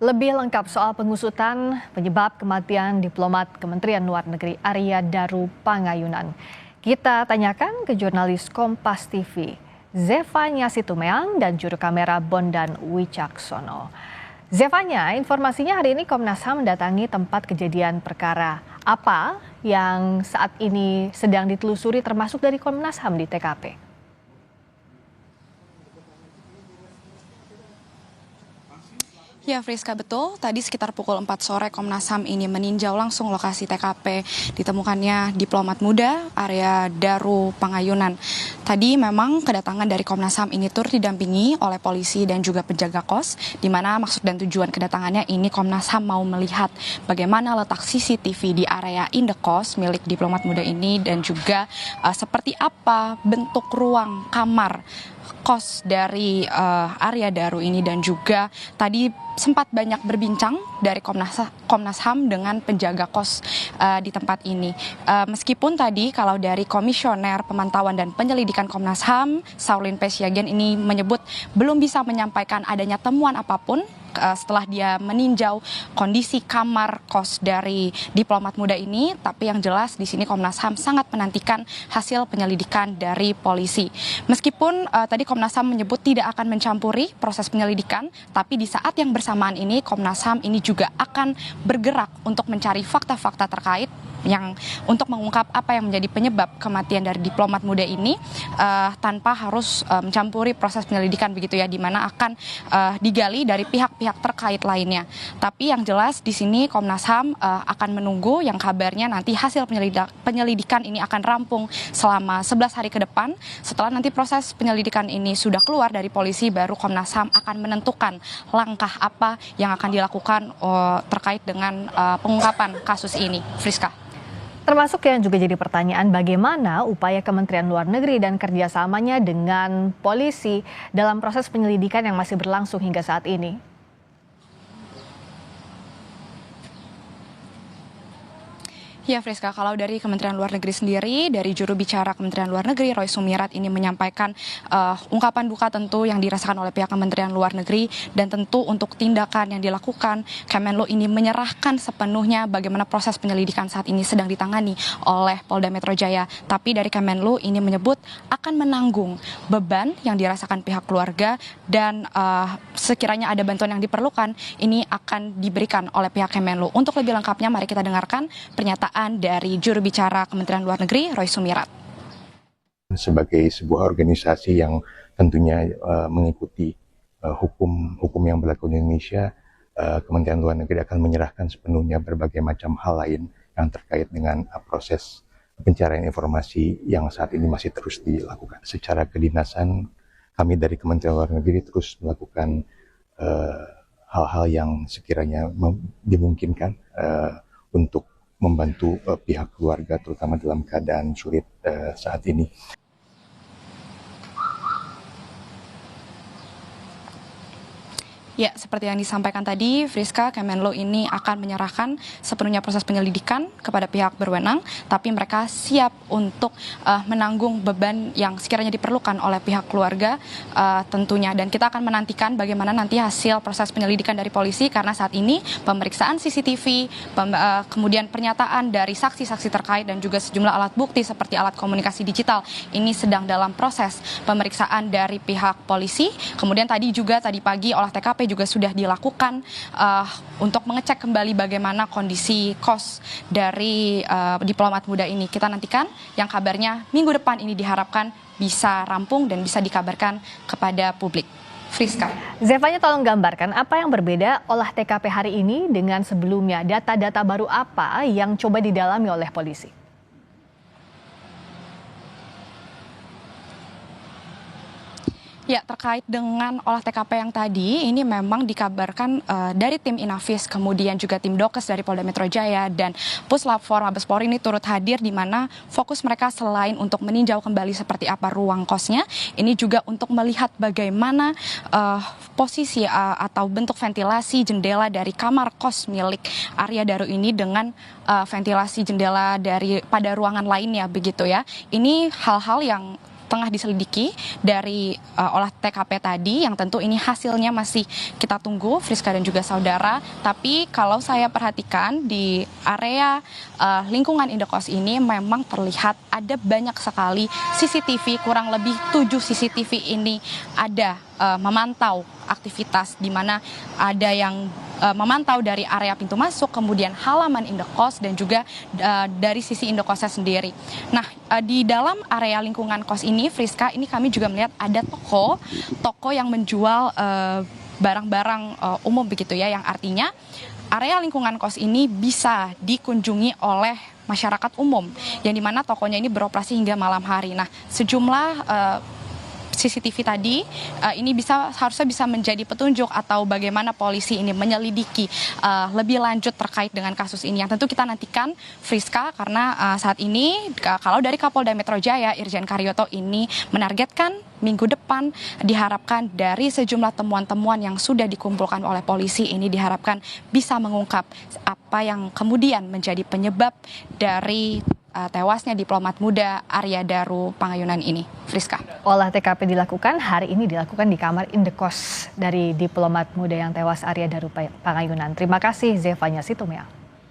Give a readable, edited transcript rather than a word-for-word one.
Lebih lengkap soal pengusutan penyebab kematian diplomat Kementerian Luar Negeri Arya Daru Pangayunan. Kita tanyakan ke jurnalis Kompas TV, Zevanya Situmeang dan juru kamera Bondan Wicaksono. Zevanya, informasinya hari ini Komnas HAM mendatangi tempat kejadian perkara. Apa yang saat ini sedang ditelusuri termasuk dari Komnas HAM di TKP? Ya, Friska, betul. Tadi sekitar pukul 4 sore Komnas HAM ini meninjau langsung lokasi TKP ditemukannya diplomat muda Arya Daru Pangayunan. Tadi memang kedatangan dari Komnas HAM ini turut didampingi oleh polisi dan juga penjaga kos, di mana maksud dan tujuan kedatangannya ini Komnas HAM mau melihat bagaimana letak CCTV di area indekos milik diplomat muda ini dan juga seperti apa bentuk ruang kamar kos dari Arya Daru ini, dan juga tadi sempat banyak berbincang dari Komnas HAM dengan penjaga kos di tempat ini. Meskipun tadi kalau dari Komisioner Pemantauan dan Penyelidikan Komnas HAM, Saulin P. Siagian ini menyebut belum bisa menyampaikan adanya temuan apapun setelah dia meninjau kondisi kamar kos dari diplomat muda ini, tapi yang jelas di sini Komnas HAM sangat menantikan hasil penyelidikan dari polisi. Meskipun tadi Komnas HAM menyebut tidak akan mencampuri proses penyelidikan, tapi di saat yang bersamaan ini Komnas HAM ini juga akan bergerak untuk mencari fakta-fakta terkait yang untuk mengungkap apa yang menjadi penyebab kematian dari diplomat muda ini tanpa harus mencampuri proses penyelidikan begitu ya, di mana akan digali dari pihak-pihak terkait lainnya. Tapi yang jelas di sini Komnas HAM akan menunggu yang kabarnya nanti hasil penyelidikan ini akan rampung selama 11 hari ke depan. Setelah nanti proses penyelidikan ini sudah keluar dari polisi, baru Komnas HAM akan menentukan langkah apa yang akan dilakukan terkait dengan pengungkapan kasus ini. Friska. Termasuk yang juga jadi pertanyaan, bagaimana upaya Kementerian Luar Negeri dan kerjasamanya dengan polisi dalam proses penyelidikan yang masih berlangsung hingga saat ini? Ya, Friska, kalau dari Kementerian Luar Negeri sendiri, dari juru bicara Kementerian Luar Negeri, Roy Sumirat, ini menyampaikan ungkapan duka tentu yang dirasakan oleh pihak Kementerian Luar Negeri, dan tentu untuk tindakan yang dilakukan, Kemenlu ini menyerahkan sepenuhnya bagaimana proses penyelidikan saat ini sedang ditangani oleh Polda Metro Jaya. Tapi dari Kemenlu ini menyebut akan menanggung beban yang dirasakan pihak keluarga, dan sekiranya ada bantuan yang diperlukan, ini akan diberikan oleh pihak Kemenlu. Untuk lebih lengkapnya, mari kita dengarkan pernyataan dari juru bicara Kementerian Luar Negeri, Roy Sumirat. Sebagai sebuah organisasi yang tentunya mengikuti hukum yang berlaku di Indonesia, Kementerian Luar Negeri akan menyerahkan sepenuhnya berbagai macam hal lain yang terkait dengan proses pencarian informasi yang saat ini masih terus dilakukan. Secara kedinasan, kami dari Kementerian Luar Negeri terus melakukan hal-hal yang sekiranya dimungkinkan untuk membantu pihak keluarga, terutama dalam keadaan sulit saat ini. Ya, seperti yang disampaikan tadi, Friska, Kemenlu ini akan menyerahkan sepenuhnya proses penyelidikan kepada pihak berwenang, tapi mereka siap untuk menanggung beban yang sekiranya diperlukan oleh pihak keluarga tentunya. Dan kita akan menantikan bagaimana nanti hasil proses penyelidikan dari polisi, karena saat ini pemeriksaan CCTV, kemudian pernyataan dari saksi-saksi terkait dan juga sejumlah alat bukti seperti alat komunikasi digital ini sedang dalam proses pemeriksaan dari pihak polisi. Kemudian tadi pagi olah TKP juga sudah dilakukan untuk mengecek kembali bagaimana kondisi kos dari diplomat muda ini. Kita nantikan yang kabarnya minggu depan ini diharapkan bisa rampung dan bisa dikabarkan kepada publik. Friska. Zevanya, tolong gambarkan apa yang berbeda olah TKP hari ini dengan sebelumnya. Data-data baru apa yang coba didalami oleh polisi? Ya, terkait dengan olah TKP yang tadi, ini memang dikabarkan dari tim Inavis, kemudian juga tim Dokes dari Polda Metro Jaya dan Puslap 4 Mabes Polri ini turut hadir, di mana fokus mereka selain untuk meninjau kembali seperti apa ruang kosnya, ini juga untuk melihat bagaimana posisi atau bentuk ventilasi jendela dari kamar kos milik Arya Daru ini dengan ventilasi jendela pada ruangan lainnya begitu ya. Ini hal-hal yang tengah diselidiki dari olah TKP tadi, yang tentu ini hasilnya masih kita tunggu, Friska dan juga saudara. Tapi kalau saya perhatikan di area lingkungan indekos ini memang terlihat ada banyak sekali CCTV, kurang lebih 7 CCTV ini ada memantau aktivitas, di mana ada yang memantau dari area pintu masuk, kemudian halaman indekos, dan juga dari sisi indekosnya sendiri. Nah, di dalam area lingkungan kos ini, Friska, ini kami juga melihat ada toko yang menjual barang-barang umum begitu ya, yang artinya area lingkungan kos ini bisa dikunjungi oleh masyarakat umum, yang dimana tokonya ini beroperasi hingga malam hari. Nah, sejumlah CCTV tadi ini harusnya bisa menjadi petunjuk atau bagaimana polisi ini menyelidiki lebih lanjut terkait dengan kasus ini, yang tentu kita nantikan, Friska, karena saat ini kalau dari Kapolda Metro Jaya Irjen Karyoto ini menargetkan minggu depan diharapkan dari sejumlah temuan-temuan yang sudah dikumpulkan oleh polisi ini diharapkan bisa mengungkap apa yang kemudian menjadi penyebab dari tewasnya diplomat muda Arya Daru Pangayunan ini. Friska. Olah TKP dilakukan hari ini di kamar indekos dari diplomat muda yang tewas Arya Daru Pangayunan. Terima kasih Zevanya Situmea.